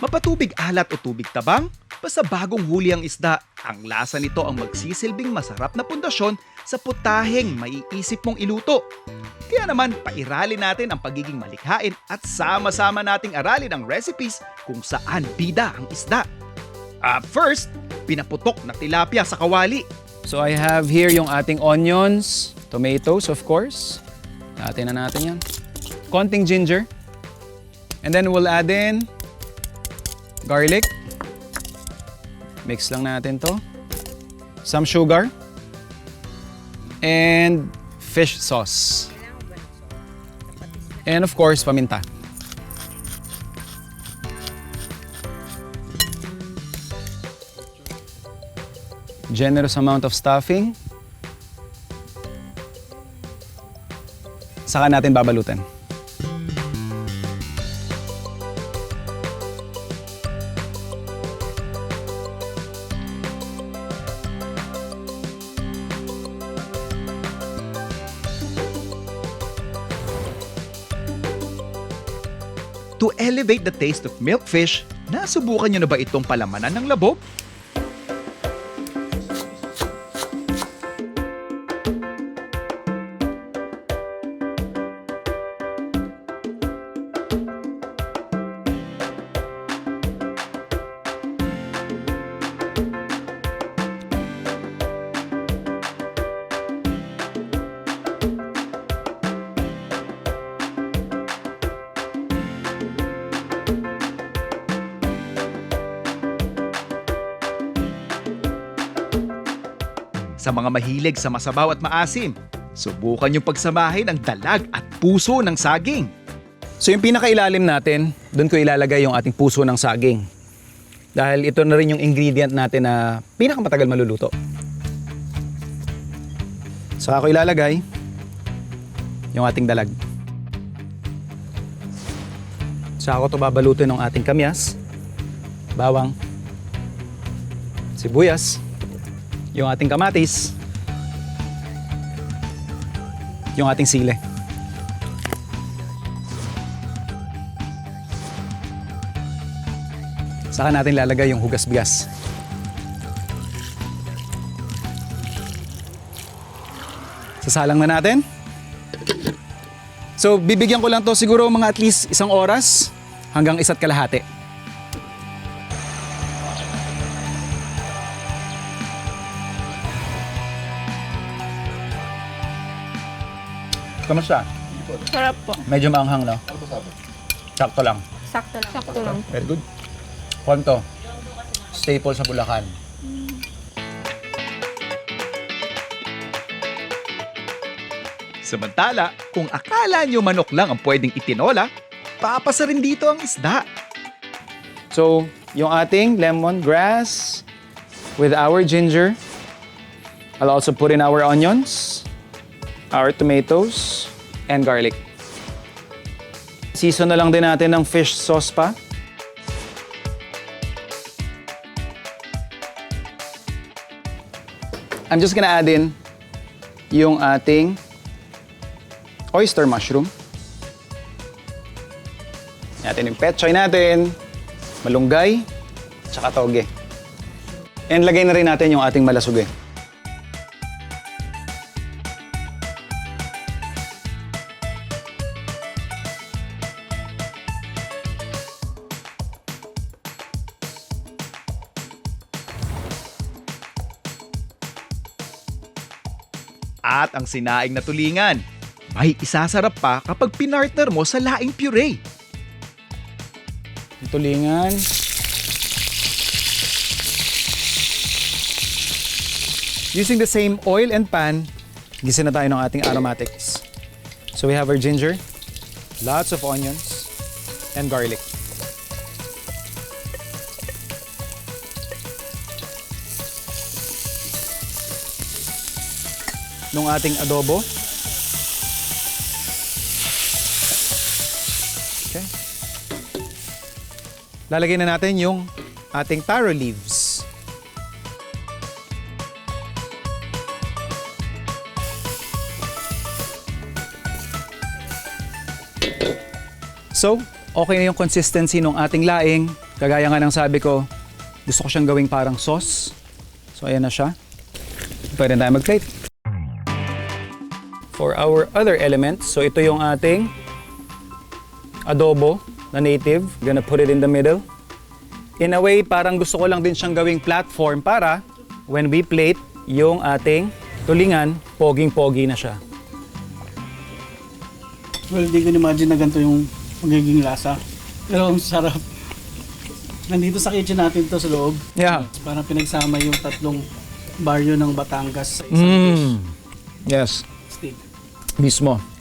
Mapatubig alat o tubig tabang, basta bagong huli ang isda, ang lasa nito ang magsisilbing masarap na pundasyon sa putaheng maiisip mong iluto. Kaya naman, pairalin natin ang pagiging malikhain at sama-sama nating aralin ang recipes kung saan bida ang isda. First, pinaputok na tilapia sa kawali. So I have here yung ating onions, tomatoes of course. Natin na natin yan. Konting ginger. And then we'll add in garlic. Mix lang natin to. Some sugar. And fish sauce. And of course, paminta. Generous amount of stuffing. Saka natin babalutan. To elevate the taste of milkfish, nasubukan nyo na ba itong palamanan ng labog? Sa mga mahilig sa masabaw at maasim, subukan yung pagsamahin ang dalag at puso ng saging. So yung pinakailalim natin, doon ko ilalagay yung ating puso ng saging. Dahil ito na rin yung ingredient natin na pinakamatagal maluluto. Saka ko ilalagay yung ating dalag. Saka ko ito babalutin ng ating kamyas, bawang, sibuyas, yung ating kamatis, yung ating sili. Saka natin lalagay yung hugas-bigas. Sasalang na natin. So, bibigyan ko lang to siguro mga at least 1 oras hanggang 1.5 oras. Kamusta? Sarap po. Medyo maanghang, no? Sakto lang. Sakto lang. Sakto lang. Very good. Konto. Staple sa Bulacan. Samantala, kung akala nyo manok lang ang pwedeng itinola, papasa rin dito ang isda. So, yung ating lemongrass with our ginger. I'll also put in our onions, our tomatoes, and garlic. Season na lang din natin ng fish sauce pa. I'm just gonna add in yung ating oyster mushroom. Natin yung petchoy natin, malunggay, tsaka toge. And lagay na rin natin yung ating malasuge. At ang sinaing na tulingan. May isasarap pa kapag pinartner mo sa laing puree. Yung tulingan. Using the same oil and pan, gisa na tayo ng ating aromatics. So we have our ginger, lots of onions, and garlic. Nung ating adobo. Okay. Lalagay na natin yung ating taro leaves. So, okay na yung consistency ng ating laing. Kagaya nga ng sabi ko, gusto ko siyang gawing parang sauce. So ayan na siya. Pwede na tayo mag-plate. For our other elements, so ito yung ating adobo na native. Gonna put it in the middle. In a way, parang gusto ko lang din siyang gawing platform para when we plate yung ating tulingan, poging-pogi na siya. Well, di ko imagine na ganito yung magiging lasa. Pero ang sarap. Nandito sa kitchen natin to sa loob. Yeah. Parang pinagsama yung tatlong baryo ng Batangas sa isang dish. Yes, Steak. mismo.